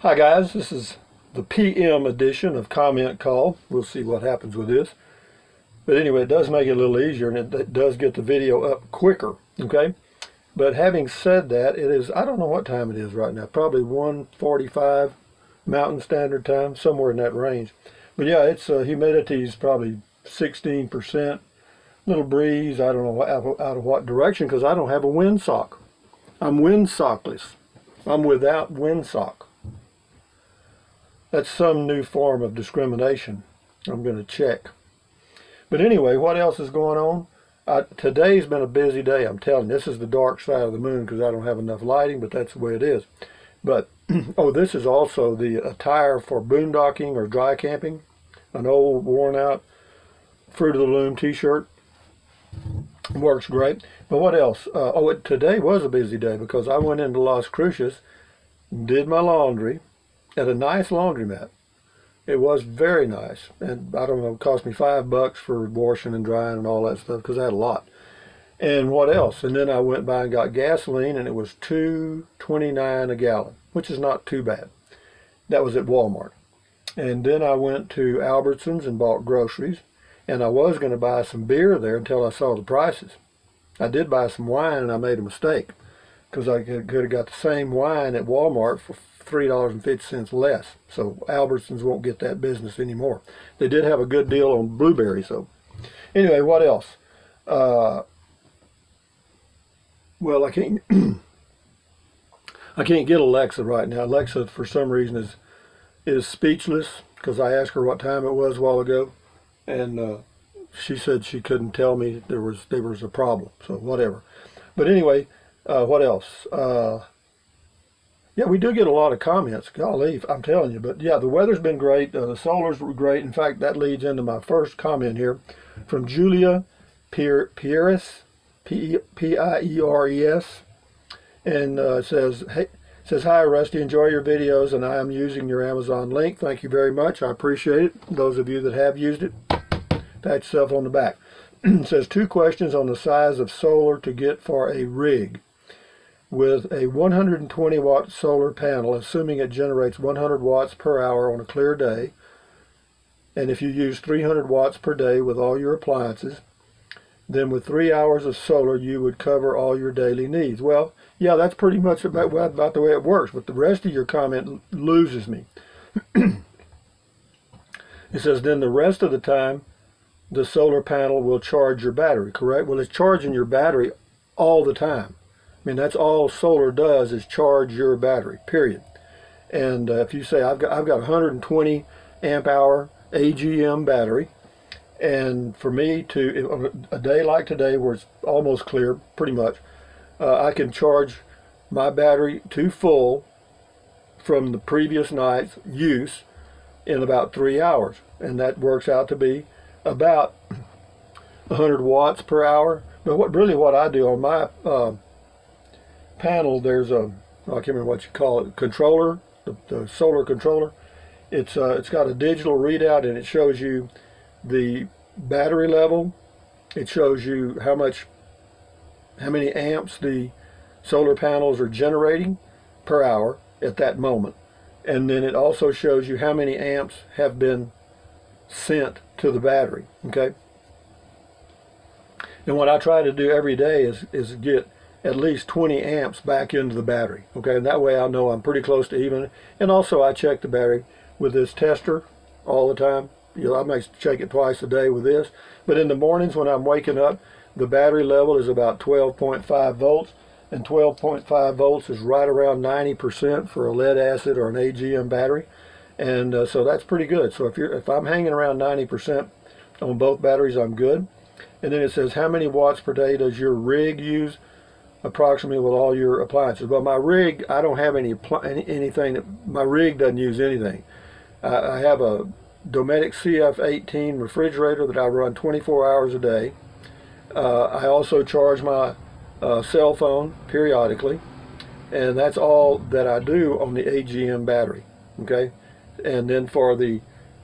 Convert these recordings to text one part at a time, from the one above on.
Hi guys, this is the PM edition of Comment Call. We'll see what happens with this. But anyway, it does make it a little easier, and it does get the video up quicker, okay? But having said that, it is, I don't know what time it is right now, probably 1:45 Mountain Standard Time, somewhere in that range. But yeah, it's humidity is probably 16%, little breeze, I don't know out of what direction, because I don't have a windsock. I'm windsockless. I'm without windsock. That's some new form of discrimination. I'm going to check. But anyway, what else is going on? Today's been a busy day, I'm telling you. This is the dark side of the moon because I don't have enough lighting, but that's the way it is. But, oh, this is also the attire for boondocking or dry camping. An old, worn out Fruit of the Loom t-shirt. Works great. But what else? Today was a busy day because I went into Las Cruces, did my laundry at a nice laundromat. It was very nice, and I don't know, it cost me $5 for washing and drying and all that stuff because I had a lot. And what else? And then I went by and got gasoline, and it was $2.29 a gallon, which is not too bad. That was at Walmart. And then I went to Albertsons and bought groceries, and I was going to buy some beer there until I saw the prices. I did buy some wine, and I made a mistake because I could have got the same wine at Walmart for $3.50 less. So Albertsons won't get that business anymore. They did have a good deal on blueberries though. Anyway, what else? Well, I can't I can't get Alexa right now. Alexa, for some reason, is speechless because I asked her what time it was a while ago, and she said she couldn't tell me there was a problem. So whatever. But anyway, what else? Yeah, we do get a lot of comments. Golly, I'm telling you. But yeah, the weather's been great. The solars were great. In fact, that leads into my first comment here from Julia Pieres, P-I-E-R-E-S, and says, "Hi, Rusty. Enjoy your videos, and I am using your Amazon link. Thank you very much. I appreciate it. Those of you that have used it, pat yourself on the back." It says 2 questions on the size of solar to get for a rig. With a 120 watt solar panel, assuming it generates 100 watts per hour on a clear day, and if you use 300 watts per day with all your appliances, then with 3 hours of solar you would cover all your daily needs. Well, yeah, that's pretty much about the way it works, but the rest of your comment loses me. It says, then the rest of the time the solar panel will charge your battery, correct? Well, it's charging your battery all the time. I mean, that's all solar does is charge your battery, period. And if you say, I've got 120 amp hour AGM battery, and for me to, a day like today where it's almost clear, pretty much, I can charge my battery to full from the previous night's use in about 3 hours. And that works out to be about 100 watts per hour. But what I do on my panel, there's I can't remember what you call it, controller, the solar controller. It's got a digital readout, and it shows you the battery level. It shows you how many amps the solar panels are generating per hour at that moment, and then it also shows you how many amps have been sent to the battery. Okay, and what I try to do every day is get at least 20 amps back into the battery. Okay, and that way I know I'm pretty close to even. And also I check the battery with this tester all the time. I may check it twice a day with this. But in the mornings when I'm waking up, the battery level is about 12.5 volts. And 12.5 volts is right around 90% for a lead acid or an AGM battery. And so that's pretty good. So if I'm hanging around 90% on both batteries, I'm good. And then it says, how many watts per day does your rig use? Approximately with all your appliances. But my rig, I don't have anything. My rig doesn't use anything. I have a Dometic CF18 refrigerator that I run 24 hours a day. I also charge my cell phone periodically, and that's all that I do on the AGM battery. Okay, and then for the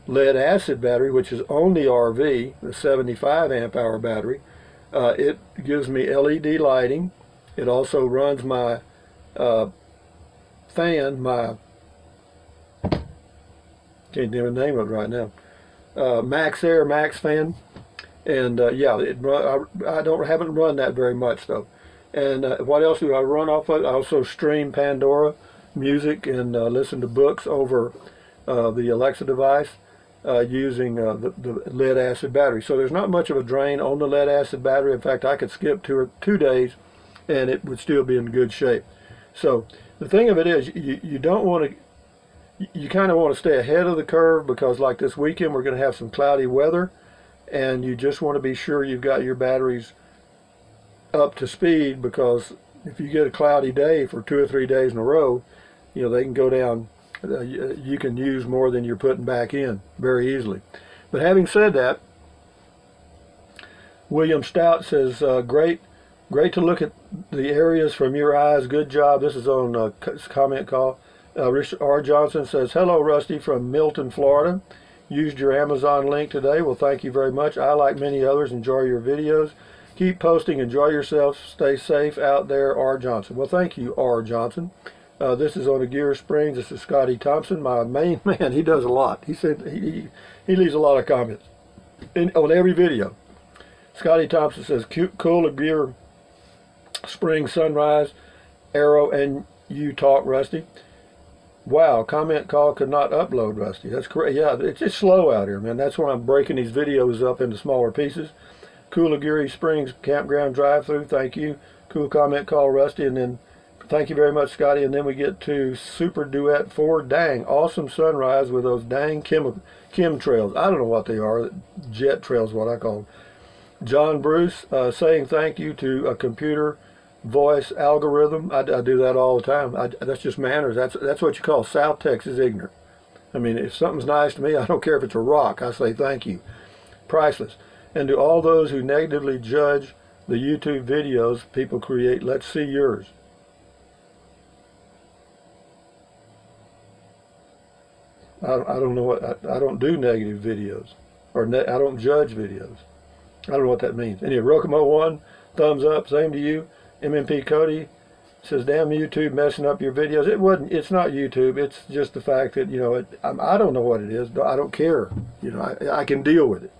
lead acid battery, which is on the RV, the 75 amp hour battery, it gives me LED lighting. It also runs my fan, my Can't think of the name of it right now. Max Air, Max fan. And yeah, haven't run that very much though. And what else do I run off of? I also stream Pandora music and listen to books over the Alexa device using the lead acid battery. So there's not much of a drain on the lead acid battery. In fact, I could skip 2 days and it would still be in good shape. So the thing of it is, you don't want to, you kind of want to stay ahead of the curve, because like this weekend we're going to have some cloudy weather, and you just want to be sure you've got your batteries up to speed, because if you get a cloudy day for 2 or 3 days in a row, you know, they can go down. You can use more than you're putting back in very easily. But having said that, William Stout says, great to look at the areas from your eyes. Good job. This is on comment call. Richard R. Johnson says, hello, Rusty from Milton, Florida. Used your Amazon link today. Well, thank you very much. I, like many others, enjoy your videos. Keep posting. Enjoy yourself. Stay safe out there, R. Johnson. Well, thank you, R. Johnson. This is on Aguirre Springs. This is Scotty Thompson, my main man. He does a lot. He said he leaves a lot of comments on every video. Scotty Thompson says, cool Aguirre Springs sunrise, arrow, and you talk, Rusty. Wow, comment call could not upload, Rusty. That's correct. Yeah, it's just slow out here, man. That's why I'm breaking these videos up into smaller pieces. Cool Aguirre Springs campground drive-through. Thank you. Cool comment call, Rusty. And then thank you very much, Scotty. And then we get to Super Duet 4. Dang, awesome sunrise with those dang chemtrails. I don't know what they are. Jet trails, what I call them. John Bruce saying thank you to a computer voice algorithm. I do that all the time. That's just manners. That's what you call South Texas ignorant. I mean, if something's nice to me, I don't care if it's a rock. I say thank you. Priceless. And to all those who negatively judge the YouTube videos people create, let's see yours. I don't know what, I don't do negative videos, or I don't judge videos. I don't know what that means. Anyway, Rokomo1, thumbs up, same to you. MMP Cody says, damn YouTube messing up your videos. It's not YouTube, it's just the fact that, you know, I don't know what it is. I don't care. You know, I can deal with it.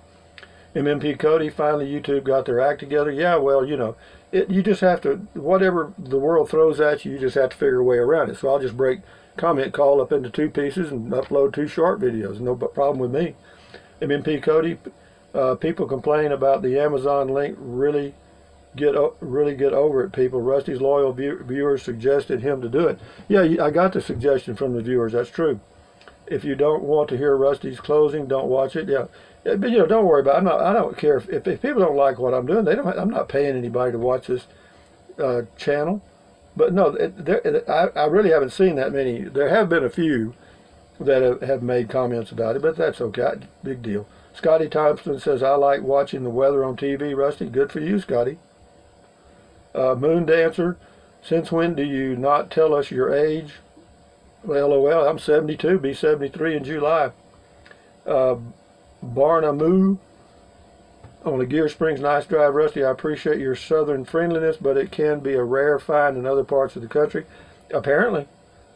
MMP Cody, finally YouTube got their act together. Yeah, well, you know, you just have to, whatever the world throws at you, you just have to figure a way around it. So I'll just break comment call up into 2 pieces and upload 2 short videos. No problem with me. MMP Cody, people complain about the Amazon link. Really get over it, people. Rusty's loyal viewers suggested him to do it. Yeah, I got the suggestion from the viewers. That's true. If you don't want to hear Rusty's closing, don't watch it. Yeah, but you know, don't worry about it. I don't care if people don't like what I'm doing. I'm not paying anybody to watch this channel. But no, I really haven't seen that many. There have been a few that have made comments about it, but that's okay. Big deal. Scotty Thompson says, I like watching the weather on TV, Rusty. Good for you, Scotty. Moon Dancer, since when do you not tell us your age? Well, LOL, I'm 72, be 73 in July. Barnamoo, on the Aguirre Springs, nice drive, Rusty. I appreciate your southern friendliness, but it can be a rare find in other parts of the country. Apparently.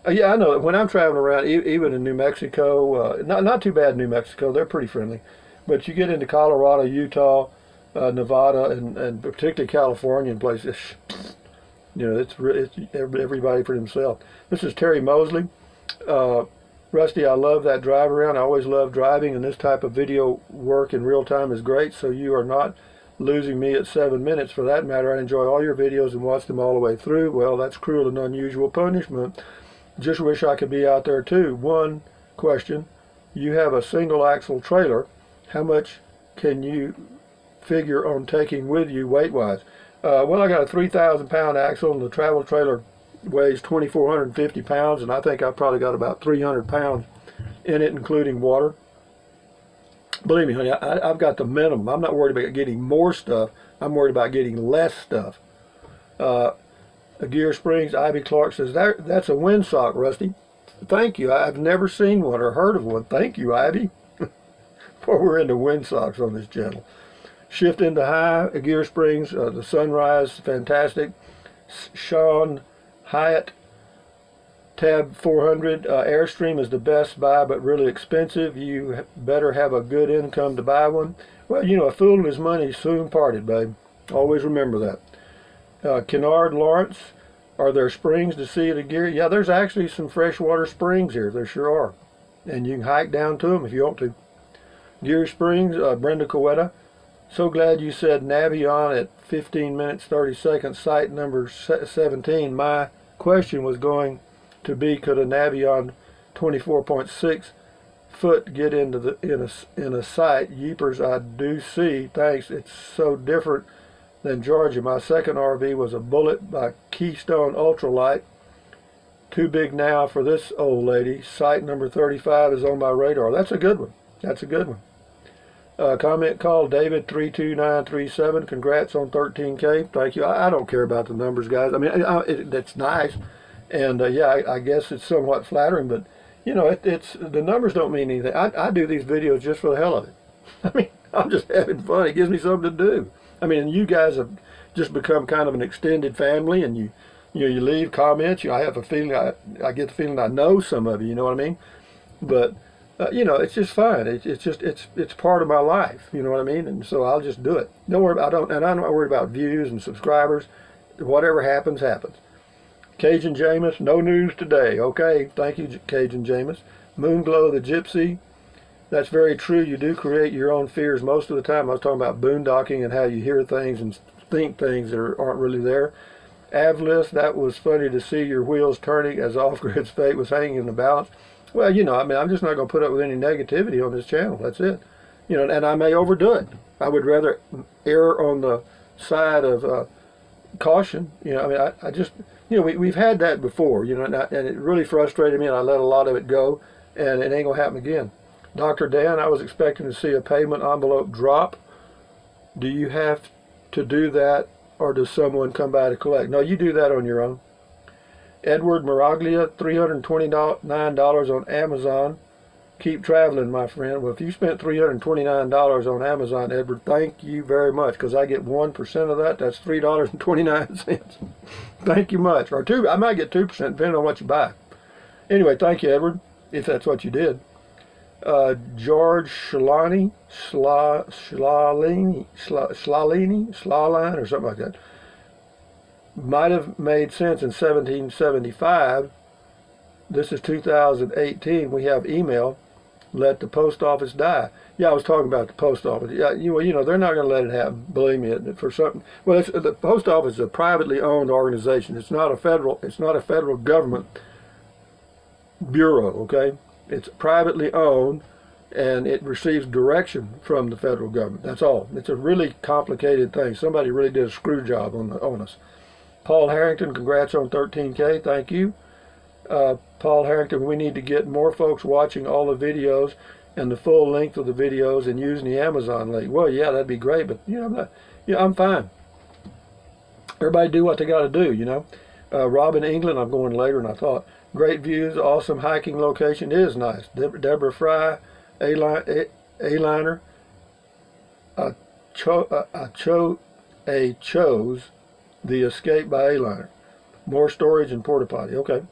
Yeah, I know. When I'm traveling around, even in New Mexico, not too bad in New Mexico, they're pretty friendly. But you get into Colorado, Utah, Nevada, and particularly California and places, you know, it's everybody for themselves. This is Terry Mosley. Rusty, I love that drive around. I always love driving, and this type of video work in real time is great, so you are not losing me at 7 minutes. For that matter, I enjoy all your videos and watch them all the way through. Well, that's cruel and unusual punishment. Just wish I could be out there too. One question, you have a single axle trailer. How much can you figure on taking with you weight-wise? Well, I got a 3,000 pound axle, and the travel trailer weighs 2,450 pounds, and I think I've probably got about 300 pounds in it, including water. Believe me, honey, I've got the minimum. I'm not worried about getting more stuff. I'm worried about getting less stuff. Aguirre Springs, Ivy Clark says, that's a windsock, Rusty. Thank you. I've never seen one or heard of one. Thank you, Ivy. Boy, we're into windsocks on this channel. Shift into high, Aguirre Springs, the sunrise, fantastic. Sean Hyatt Tab 400, Airstream is the best buy, but really expensive. You better have a good income to buy one. Well, you know, a fool and his money soon parted, babe. Always remember that. Kennard Lawrence, are there springs to see the gear? Yeah, there's actually some freshwater springs here. There sure are. And you can hike down to them if you want to. Gear Springs, Brenda Coetta. So glad you said Navion at 15 minutes 30 seconds, site number 17. My question was going to be, could a Navion 24.6 foot get into the in a site? Yeepers, I do see. Thanks. It's so different than Georgia. My second RV was a Bullet by Keystone Ultralight. Too big now for this old lady. Site number 35 is on my radar. That's a good one. That's a good one. Comment call David32937. Congrats on 13K. Thank you. I don't care about the numbers, guys. I mean, that's nice. And yeah, I guess it's somewhat flattering, but you know, it's the numbers don't mean anything. I do these videos just for the hell of it. I mean, I'm just having fun. It gives me something to do. I mean, you guys have just become kind of an extended family, and you leave comments. I have a feeling, I get the feeling I know some of you. You know what I mean? But you know, it's just fun. It's part of my life. You know what I mean? And so I'll just do it. Don't worry. I'm not worried about views and subscribers. Whatever happens, happens. Cajun Jameis, no news today. Okay, thank you, Cajun Jameis. Moonglow the Gypsy. That's very true. You do create your own fears most of the time. I was talking about boondocking and how you hear things and think things that aren't really there. Avlis, that was funny to see your wheels turning as Off-Grid's fate was hanging in the balance. Well, you know, I mean, I'm just not going to put up with any negativity on this channel. That's it. You know, and I may overdo it. I would rather err on the side of caution. You know, I mean, I just, you know, we've had that before, you know, and it really frustrated me, and I let a lot of it go, and it ain't going to happen again. Dr. Dan, I was expecting to see a payment envelope drop. Do you have to do that, or does someone come by to collect? No, you do that on your own. Edward Miraglia, $329 on Amazon. Keep traveling, my friend. Well, if you spent $329 on Amazon, Edward, thank you very much, because I get 1% of that. That's $3.29. Thank you much. Or I might get 2%, depending on what you buy. Anyway, thank you, Edward, if that's what you did. George Shalani, Slalini, or something like that. Might have made sense in 1775. This is 2018. We have email. Let the post office die. Yeah, I was talking about the post office. Yeah, you know, they're not going to let it happen. Believe me, for something. Well, the post office is a privately owned organization. It's not a federal government bureau. Okay, it's privately owned, and it receives direction from the federal government. That's all. It's a really complicated thing. Somebody really did a screw job on us. Paul Harrington, congrats on 13K. Thank you. Paul Harrington, we need to get more folks watching all the videos and the full length of the videos and using the Amazon link. Well, yeah, that'd be great, but you know, I'm fine. Everybody do what they got to do, you know. Robin England, I'm going later than I thought. Great views, awesome hiking location. It is nice. Deborah Fry, A-liner. Chose the Escape by A-liner. More storage and porta potty. Okay.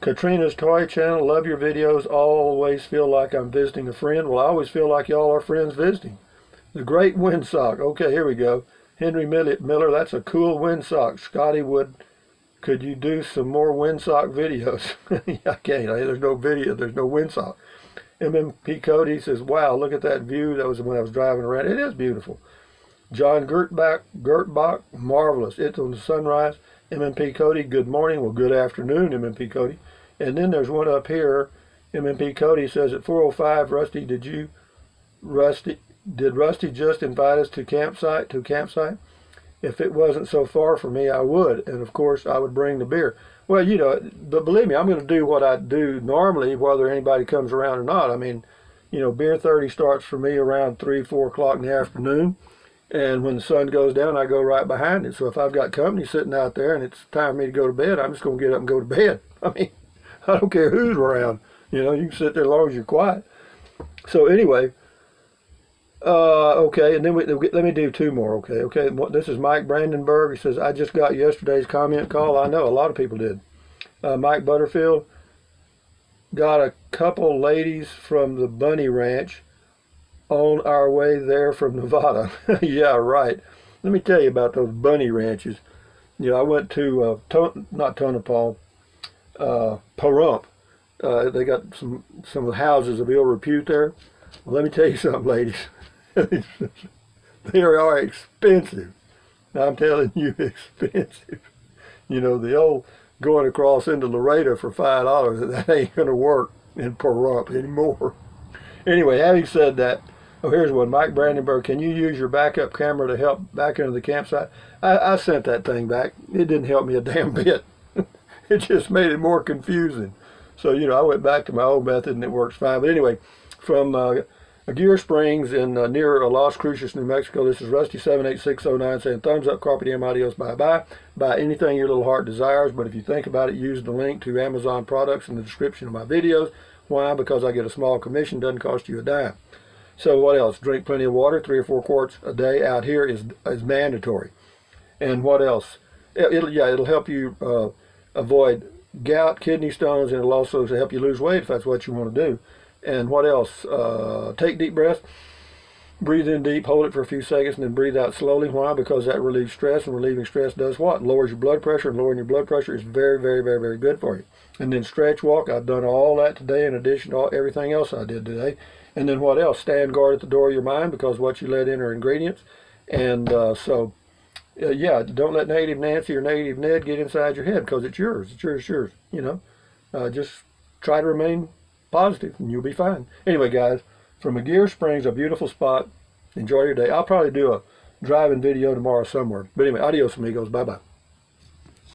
Katrina's Toy Channel, love your videos. Always feel like I'm visiting a friend. Well, I always feel like y'all are friends visiting. The Great Windsock. Okay, here we go. Henry Miller, that's a cool windsock. Scotty Wood, could you do some more windsock videos? I can't. There's no video. There's no windsock. MMP Cody says, wow, look at that view. That was when I was driving around. It is beautiful. John Gertbach, marvelous. It's on the sunrise. MMP Cody, good morning. Well, good afternoon, MMP Cody. And then there's one up here. MMP Cody says at 4:05, Rusty, did Rusty just invite us to campsite? If it wasn't so far for me, I would. And of course, I would bring the beer. Well, you know, but believe me, I'm going to do what I do normally, whether anybody comes around or not. I mean, you know, Beer 30 starts for me around 3, 4 o'clock in the afternoon. And when the sun goes down, I go right behind it. So if I've got company sitting out there and it's time for me to go to bed, I'm just going to get up and go to bed. I mean, I don't care who's around. You know, you can sit there as long as you're quiet. So anyway, okay, and then let me do 2 more, okay. This is Mike Brandenburg. He says, I just got yesterday's comment call. I know, a lot of people did. Mike Butterfield. Got a couple ladies from the Bunny Ranch on our way there from Nevada. Yeah, right. Let me tell you about those bunny ranches. You know, I went to, not Tonopah, Pahrump. They got some houses of ill repute there. Well, let me tell you something, ladies. They are expensive. Now, I'm telling you, expensive. You know, the old going across into Laredo for $5, that ain't going to work in Pahrump anymore. Anyway, having said that, oh, here's one. Mike Brandenburg, can you use your backup camera to help back into the campsite? I sent that thing back. It didn't help me a damn bit. It just made it more confusing. So, you know, I went back to my old method and it works fine. But anyway, from Aguirre Springs in near Las Cruces, New Mexico, this is Rusty78609 saying thumbs up, carpe diem, adios, bye-bye. Buy anything your little heart desires, but if you think about it, use the link to Amazon products in the description of my videos. Why? Because I get a small commission, doesn't cost you a dime. So what else? Drink plenty of water, 3 or 4 quarts a day out here is mandatory. And what else? It'll help you avoid gout, kidney stones, and it'll also help you lose weight if that's what you want to do. And what else? Take deep breaths. Breathe in deep, hold it for a few seconds, and then breathe out slowly. Why? Because that relieves stress, and relieving stress does what? Lowers your blood pressure, and lowering your blood pressure is very, very, very, very good for you. And then stretch walk. I've done all that today in addition to everything else I did today. And then what else? Stand guard at the door of your mind, because what you let in are ingredients. And yeah, don't let negative Nancy or negative Ned get inside your head, because it's yours. It's yours, it's yours. You know, just try to remain positive and you'll be fine. Anyway, guys, from Aguirre Springs, a beautiful spot. Enjoy your day. I'll probably do a driving video tomorrow somewhere. But anyway, adios amigos. Bye-bye.